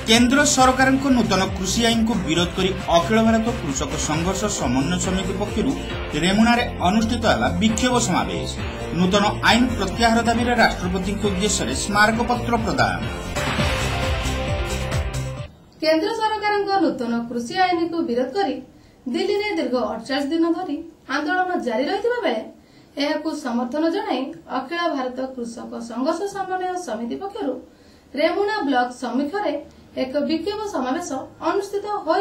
केन्द्र सरकार नूतन कृषि आईन को विरोध कर अखिल भारत कृषक संघर्ष समन्वय समिति पक्षर रेमुणार अनुष्ठित विक्षोभ समावेश। नूतन आईन प्रत्याहार दाबी राष्ट्रपति उद्देश्य स्मारक पत्र प्रदान। केन्द्र सरकार नूतन कृषि आईन को विरोध कर दिल्ली में दीर्घ 48 दिन धरी आंदोलन जारी रही बेले यह समर्थन जनाई अखिल भारत कृषक संघर्ष समन्वय समिति पक्षर रेमुणा ब्लॉक सम्मुखें एक विक्षोभ समावेश अनुष्ठित हो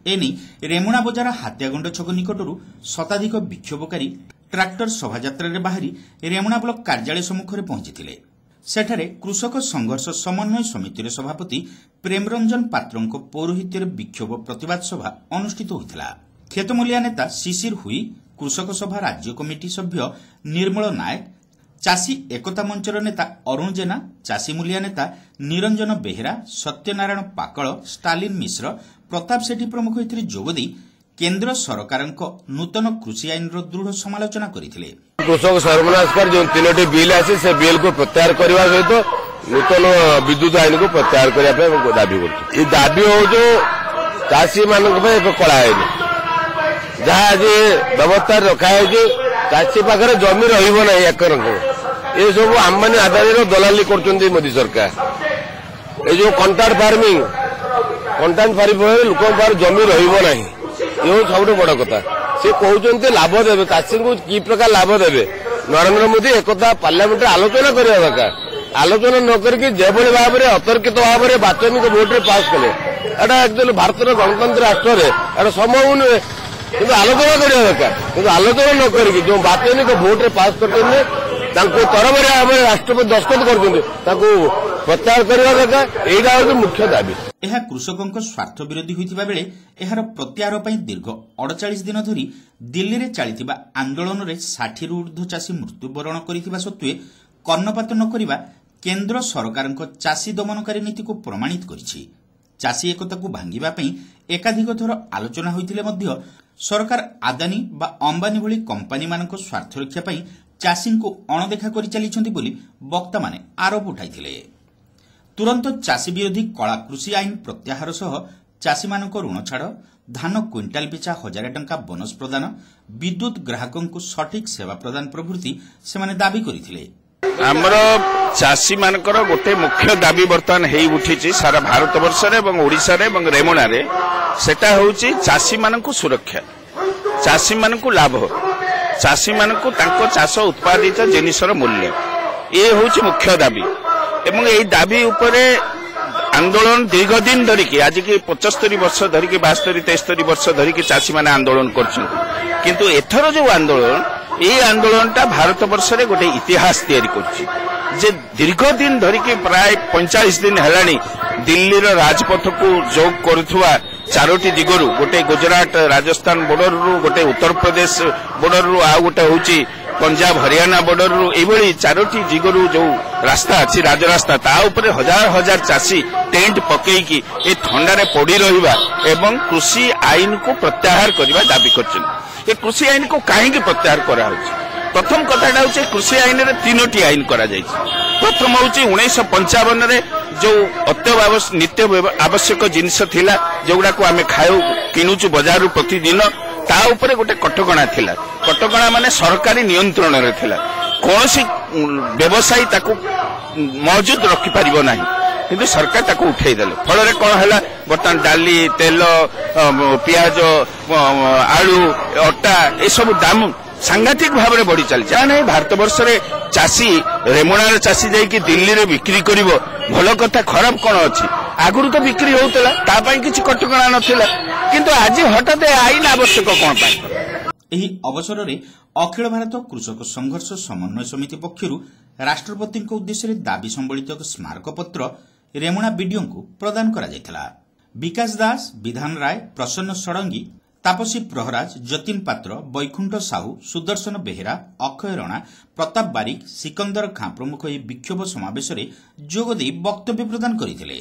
एनी रेमुणा बजार हात्यागंड छक निकटर शताधिक विक्षोभकारी ट्राक्टर शोभायात्रा बाहरी रेमुणा ब्लॉक कार्यालय सम्मुखें पहुंची। सेठारे कृषक संघर्ष समन्वय समितिर सभापति प्रेमरंजन पात्रों पौरोहित्य विक्षोभ प्रतिवाद सभा अनुष्ठित होता। खेतमूलिया नेता शिशिर हुई, कृषक सभा राज्य कमिटी सभ्य निर्मल नायक, चाषी एकता मंचर नेता अरुण जेना, चाषी मूलिया नेता निरंजन बेहेरा, सत्यनारायण पाकल, स्टालिन मिश्र, प्रताप सेठी प्रमुख जोगदी केन्द्र सरकार नूतन कृषि आईन दृढ़ समालोचना करथिले। कृषक सर्वनाश पर जो 3टी बिल आसी से बिल को प्रत्याहार करने सहित नूतन विद्युत आईन को प्रत्याहार करने दाबी कर दाबी हो जो चाषी मान एक कला आईन जहाँ आज व्यवस्था रखाई चाषी पाखे जमी रहा एकर ये सब आमदानी आदानी दलाली कर मोदी सरकार ये जो कंट्राक्ट फार्मिंग लोक जमी रहा ये सब बड़ कथा से कहते लाभ देवे चाषी को कि प्रकार लाभ देवे नरेंद्र मोदी एक पार्लियामेंट आलोचना करने दरकार। आलोचना न करके जेभली भाव में अतर्कित भाव में बाचनिक भोट्रे पास कले एटा एक्चुअली भारत गणतंत्र राष्ट्र में संभव नुहे कि आलोचना करने दरकार। कि आलोचना न करके जो बाचनिक भोट्रे पास करते तरफ राष्ट्रपति दस्तखत कर प्रत्याहार करने दरकार। यहाँ हूँ मुख्य दाबी। यह कृषकों स्वार्थ विरोधी होता बेले यार प्रत्याहार पर दीर्घ 48 दिन धरी दिल्ली में चली आंदोलन में 60 रु ऊर्ध्व चाषी मृत्युवरण करथिबा सत्वे कर्णपात न करने केन्द्र सरकार चाषी दमनकारी नीति को प्रमाणित करिछि। चाषी एकता को भांगिबा पई एकाधिक थर आलोचना होइतिले मध्य सरकार आदानी बा अंबानी भली कंपनी मानक स्वार्थ रक्षा पई चाषी को अणदेखा करि चलिछन्ति बोली वक्ता माने आरोप उठाइथिले। तुरंत चाषी विरोधी कला कृषि आईन प्रत्याहार सह चाषी मानक ऋण छाड़, धान क्विंटाल पिछा 1000 टंका बोनस प्रदान, विद्युत ग्राहकों को सठिक सेवा प्रदान प्रभृति से दाबी करथिले। आमर चाषी मानकर गोटे मुख्य दाबी बर्तमान हेई उठी सारा भारत वर्ष एवं ओडिशा रे एवं रेमुणा रे सेटा होउची चाषी मानकु सुरक्षा, चाषी मानकु लाभ, चाषी मानकु तांको चाष उत्पादित जिनिसर मूल्य ये होउची मुख्य दाबी। एवं यही दाबी उपरे आंदोलन दीर्घ दिन धरिकी आज की 75 वर्ष धरिकी 72 73 वर्ष धरिकी चाषी माने आंदोलन करछन्ति। किंतु एथर जो आंदोलन ये आंदोलनटा भारत वर्ष रे गोटे इतिहास तैयारी करछि जे दीर्घ दिन धरिकी प्राय 45 दिन हेलानी दिल्ली रो राजपथ को जोग करुथुवा 4टी दिगरु गोटे गुजरात राजस्थान बॉर्डर रु, गोटे उत्तर प्रदेश बॉर्डर रु, आ गोटे होउची पंजाब हरियाणा बॉर्डर रु, एभली 4टी दिगरु जो रास्ता अच्छी राजरास्ता ता ऊपर हजार हजार चाषी टेंट पकईकी ए ठंडारे पड़ी रहिबा एवं कृषि आईन को प्रत्याहार करबा दाबी करछन। ए कृषि आईन को काहेकि प्रत्याहार करा होछि? प्रथम कथाटा होछि कृषि आईन रे 3टी आईन करा जायछि। प्रथम होछि 1955 रे जो अत्यावश्यक नित्य आवश्यक जिनिस थिला जोगुडा को आमे खायो किनुचु बाजार रु प्रतिदिन ता ऊपर गोटे कटकणा थिला। कटकणा माने सरकारी नियंत्रण रे थिला। कोनोसी व्यवसायी ताकू मौजूद रखि पारिबो नाही किंतु सरकार ताकू उठेई देले। फल रे कोन हैला बर्तमान डाली, तेल, पियाज, आलू, अटा ए सब दाम सांघातिक भाव में बढ़ी चली नहीं। भारत वर्ष रे चाषी रेमुणार चाषी जाइए दिल्ली रे बिक्री करिवो भल कथा, खराब कौन अच्छी? आगुरी तो बिक्री होता तापाई किछि कटकणा नथिला किंतु आज हठात आईन आवश्यक कौन पाई? एही अवसर रे अखिल भारत कृषक संघर्ष समन्वय समिति पक्षरु राष्ट्रपति उद्देश्य दाबी संबलित एक स्मारक पत्र रेमुणा बीडीओ को प्रदान करा जायतिला। विकास दास, विधान राय, प्रसन्न षडंगी, तापसी प्रहराज, जतिन पात्र, बैकुंठ साहू, सुदर्शन बेहेरा, अक्षय रणा, प्रताप बारिक, सिकंदर खां प्रमुख यह विक्षोभ समावेश जोगदे वक्तव्य प्रदान करथिले।